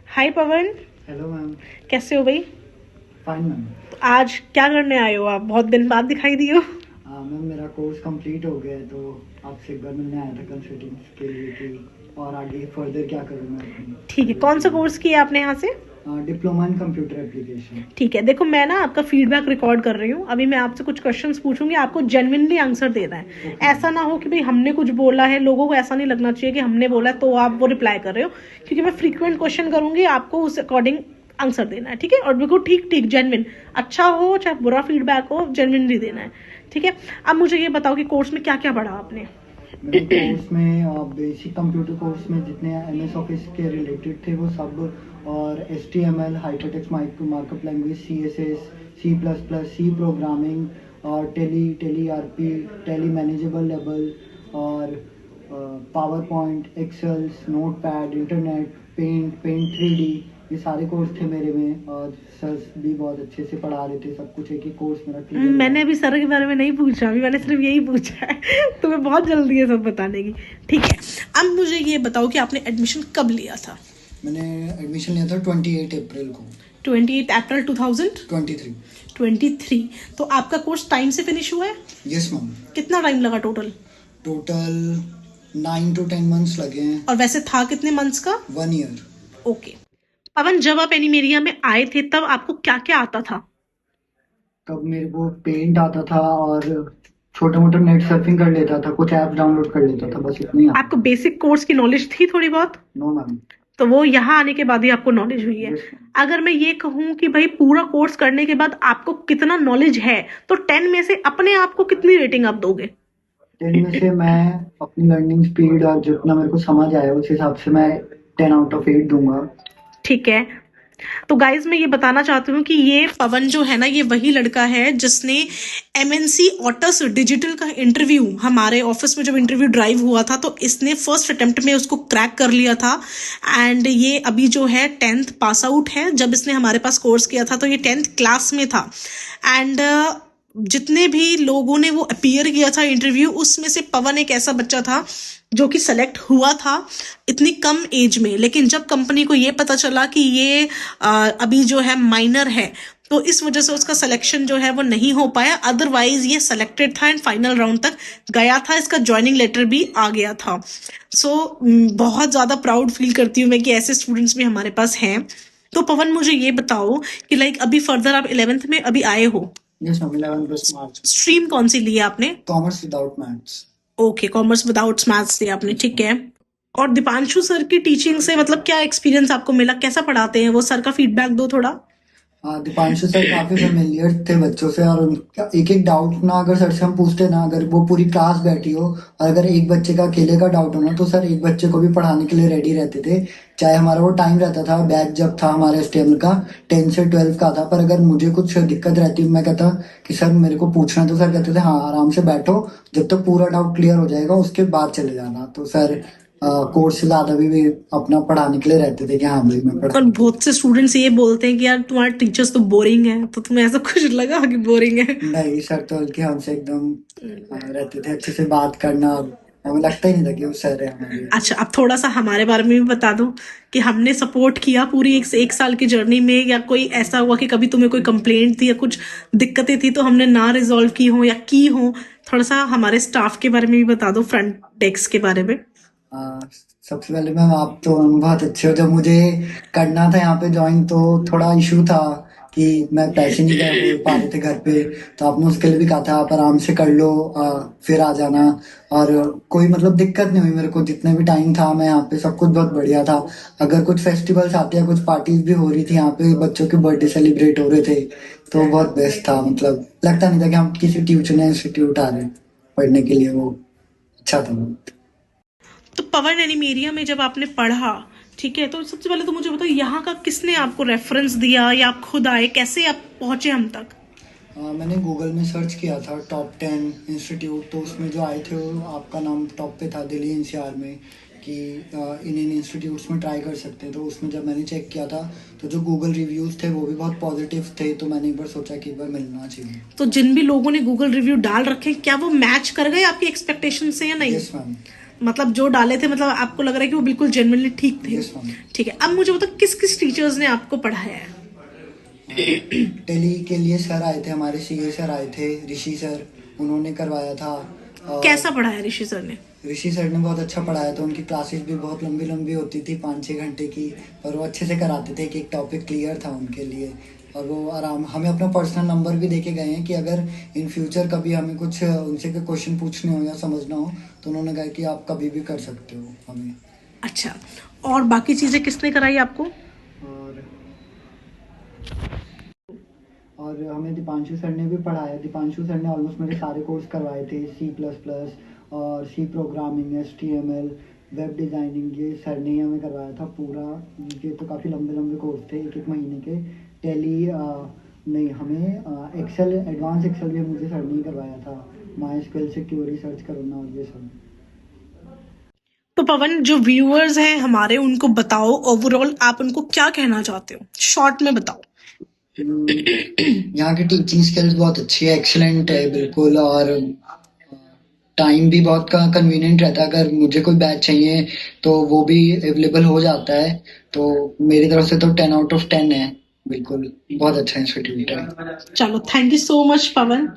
हाय पवन। Hello ma'am. कैसे हो भाई? Fine ma'am. तो आज क्या करने आए हो आप? बहुत दिन बाद दिखाई दिए हो। मैम मेरा कोर्स कंप्लीट हो गया है तो आपसे एक बार मिलने आया था कंसल्टेंसी के लिए कि और आगे फर्दर क्या करूँ मैं अपनी ठीक है, कौन सा कोर्स किया आपने यहाँ से? Diploma in computer application. ठीक है, देखो मैं ना आपका फीडबैक रिकॉर्ड कर रही हूँ। अभी मैं आपसे कुछ क्वेश्चंस पूछूंगी, आपको जेन्युइनली आंसर देना है। ओके। ऐसा ना हो कि भाई हमने कुछ बोला है, लोगों को ऐसा नहीं लगना चाहिए कि हमने बोला है तो आप वो रिप्लाई कर रहे हो। क्योंकि मैं फ्रीक्वेंट क्वेश्चन करूंगी, आपको उस अकॉर्डिंग आंसर देना है। ठीक है, और बिल्कुल ठीक ठीक जेन्युइन, अच्छा हो चाहे बुरा फीडबैक हो, जेन्युइनली देना है। ठीक है, अब मुझे ये बताओ कि कोर्स में क्या क्या पढ़ा आपने? मैंने कोर्स में बेसिक कंप्यूटर कोर्स में जितने एमएस ऑफिस के रिलेटेड थे वो सब, और HTML hypertext markup language, CSS, C++, C programming, और Tally ERP, Tally manageable level, और power point, Excels, note pad, internet, paint 3D, ये सारे कोर्स थे मेरे में। और सर भी बहुत अच्छे से पढ़ा रहे थे, सब कुछ एक ही कोर्स मेरा क्लियर। मैंने अभी सर के बारे में नहीं पूछा, अभी मैंने सिर्फ यही पूछा है। तुम्हें बहुत जल्दी है सब बताने की। ठीक है, अब मुझे ये बताओ कि आपने एडमिशन कब लिया था? मैंने एडमिशन लिया था 28 अप्रैल को। 28 अप्रैल 2023। 23। तो आपका कोर्स टाइम से फिनिश हुआ है? Yes ma'am. कितना टाइम लगा टोटल? टोटल 9 to 10 मंथ्स लगे हैं। और वैसे था कितने मंथ्स का? 1 ईयर। ओके। पवन, जब आप एनिमेरिया में आए थे तब आपको क्या क्या आता था? तब मेरे को पेंट आता था और छोटा मोटा नेट सर्फिंग कर लेता था, कुछ ऐप डाउनलोड कर लेता था, बस इतना ही आता आपको बेसिक कोर्स की नॉलेज थी थोड़ी बहुत? था। No ma'am. तो वो यहाँ आने के बाद ही आपको नॉलेज हुई है। यस। अगर मैं ये कहूँ कि भाई पूरा कोर्स करने के बाद आपको कितना नॉलेज है, तो 10 में से अपने आप को कितनी रेटिंग आप दोगे? 10 में से मैं अपनी लर्निंग स्पीड और जितना मेरे को समझ आया उस हिसाब से मैं 10 out of 8 दूंगा। ठीक है, तो गाइज मैं ये बताना चाहती हूँ कि ये पवन जो है ना, ये वही लड़का है जिसने MNC ऑटस डिजिटल का इंटरव्यू, हमारे ऑफिस में जब इंटरव्यू ड्राइव हुआ था तो इसने फर्स्ट अटेम्प्ट में उसको क्रैक कर लिया था। एंड ये अभी जो है 10th पास आउट है। जब इसने हमारे पास कोर्स किया था तो ये 10th क्लास में था। एंड जितने भी लोगों ने वो अपीयर किया था इंटरव्यू, उसमें से पवन एक ऐसा बच्चा था जो कि सेलेक्ट हुआ था इतनी कम एज में। लेकिन जब कंपनी को ये पता चला कि ये अभी जो है माइनर है, तो इस वजह से उसका सिलेक्शन जो है वो नहीं हो पाया। अदरवाइज ये सेलेक्टेड था एंड फाइनल राउंड तक गया था, इसका ज्वाइनिंग लेटर भी आ गया था। सो बहुत ज़्यादा प्राउड फील करती हूँ मैं कि ऐसे स्टूडेंट्स भी हमारे पास हैं। तो पवन, मुझे ये बताओ कि लाइक अभी फर्दर आप 11th में अभी आए हो, यस मैम। 11 मार्च। स्ट्रीम कौन सी ली है आपने? Commerce without maths. Okay, commerce without maths लिया आपने, ठीक है। और दीपांशु सर की टीचिंग से मतलब क्या एक्सपीरियंस आपको मिला? कैसा पढ़ाते हैं वो? सर का फीडबैक दो थोड़ा। हाँ, दीपांशु सर काफी फेमिलियर थे बच्चों से, और उनका एक एक डाउट ना अगर सर से हम पूछते ना, अगर वो पूरी क्लास बैठी हो और अगर एक बच्चे का अकेले का डाउट हो ना, तो सर एक बच्चे को भी पढ़ाने के लिए रेडी रहते थे। चाहे हमारा वो टाइम रहता था, बैच जब था हमारे HTML का 10 से 12 का था, पर अगर मुझे कुछ दिक्कत रहती, मैं कहता कि सर मेरे को पूछना, तो सर कहते थे हाँ आराम से बैठो, जब तक पूरा डाउट क्लियर हो जाएगा उसके बाद चले जाना। तो सर कोर्स से ज्यादा भी अपना पढ़ाने के लिए रहते थे कि हाँ भाई मैं और पढ़ा। बहुत से स्टूडेंट्स ये बोलते हैं कि यार तुम्हारे टीचर्स तो बोरिंग है, तो तुम्हें ऐसा कुछ लगा कि बोरिंग है? नहीं सर, तो बल्कि हमसे एकदम रहते थे, अच्छे से बात करना, हमें लगता ही नहीं था कि वो सर है हमारे। अच्छा, अब थोड़ा सा हमारे बारे में भी बता दो कि हमने सपोर्ट किया पूरी एक साल की जर्नी में, या कोई ऐसा हुआ कि कभी तुम्हें कोई कंप्लेंट थी या कुछ दिक्कतें थी तो हमने ना रिजॉल्व की हो या की हो? थोड़ा सा हमारे स्टाफ के बारे में भी बता दो, फ्रंट डेस्क के बारे में। आ, सबसे पहले मैम आप तो बहुत अच्छे हो। जब मुझे करना था यहाँ पे ज्वाइन तो थोड़ा इशू था कि मैं पैसे नहीं दे पा रहे थे घर पे, तो आपने उसके लिए भी कहा था आप आराम से कर लो, फिर आ जाना। और कोई मतलब दिक्कत नहीं हुई मेरे को, जितने भी टाइम था मैं यहाँ पे सब कुछ बहुत बढ़िया था। अगर कुछ फेस्टिवल्स आते हैं, कुछ पार्टीज भी हो रही थी यहाँ पे, बच्चों के बर्थडे सेलिब्रेट हो रहे थे, तो बहुत बेस्ट था। मतलब लगता नहीं था कि हम किसी ट्यूशन इंस्टीट्यूट आ रहे हैं पढ़ने के लिए, वो अच्छा था। तो पवन एनिमेरिया में जब आपने पढ़ा, ठीक है, तो सबसे पहले तो मुझे बताओ यहाँ का किसने आपको रेफरेंस दिया या आप खुद आए? कैसे आप पहुंचे हम तक? मैंने गूगल में सर्च किया था टॉप 10 इंस्टीट्यूट, तो उसमें जो आए थे वो आपका नाम टॉप पे था दिल्ली NCR में, कि इन इंस्टीट्यूट्स में ट्राई कर सकते हैं। तो उसमें जब मैंने चेक किया था तो जो गूगल रिव्यूज़ थे वो भी बहुत पॉजिटिव थे, तो मैंने एक बार सोचा कि एक बार मिलना चाहिए। तो जिन भी लोगों ने गूगल रिव्यू डाल रखे, क्या वो मैच कर गए आपकी एक्सपेक्टेशन से या नहीं? Yes ma'am. मतलब जो डाले थे, मतलब आपको लग रहा है कि वो बिल्कुल जेन्युइनली ठीक थे? Yes ma'am. ठीक है, अब मुझे बताओ किस किस टीचर्स ने आपको पढ़ाया है? टेली के लिए सर आए थे हमारे, सीए सर आए थे, ऋषि सर, उन्होंने करवाया था। और कैसा पढ़ाया ऋषि सर ने? ऋषि सर ने बहुत अच्छा पढ़ाया था। उनकी क्लासेस भी बहुत लंबी लंबी होती थी, 5-6 घंटे की, पर वो अच्छे से कराते थे। एक एक टॉपिक क्लियर था उनके लिए। और वो आराम हमें अपना पर्सनल नंबर भी देके गए हैं कि अगर इन फ्यूचर कभी हमें कुछ उनसे कोई क्वेश्चन पूछने हो या समझना हो तो उन्होंने कहा कि आप कभी भी कर सकते हो हमें। अच्छा, और बाकी चीजें किसने कराई आपको? और और हमें दीपांशु सर ने भी पढ़ाया। दीपांशु सर ने ऑलमोस्ट मेरे सारे कोर्स करवाए थे, C++ और C programming, HTML, web designing, ये सर ने ही हमें करवाया था पूरा। ये तो काफ़ी लंबे लंबे कोर्स थे, एक एक महीने के। टेली नहीं, हमें एक्सेल, एडवांस एक्सेल भी मुझे सर ने ही करवाया था। माई स्क्वेल से क्वेरी सर्च करना और ये सब। तो पवन, जो व्यूअर्स हैं हमारे, उनको बताओ ओवरऑल आप उनको क्या कहना चाहते हो, शॉर्ट में बताओ। यहाँ की टीचिंग स्किल्स बहुत अच्छी है, एक्सेलेंट है बिल्कुल। और टाइम भी बहुत कन्वीनियंट रहता है। अगर मुझे कोई बैच चाहिए तो वो भी अवेलेबल हो जाता है। तो मेरी तरफ से तो 10 आउट ऑफ 10 है, बिल्कुल बहुत अच्छा इंस्टीट्यूट है। चलो, thank you so much Pawan.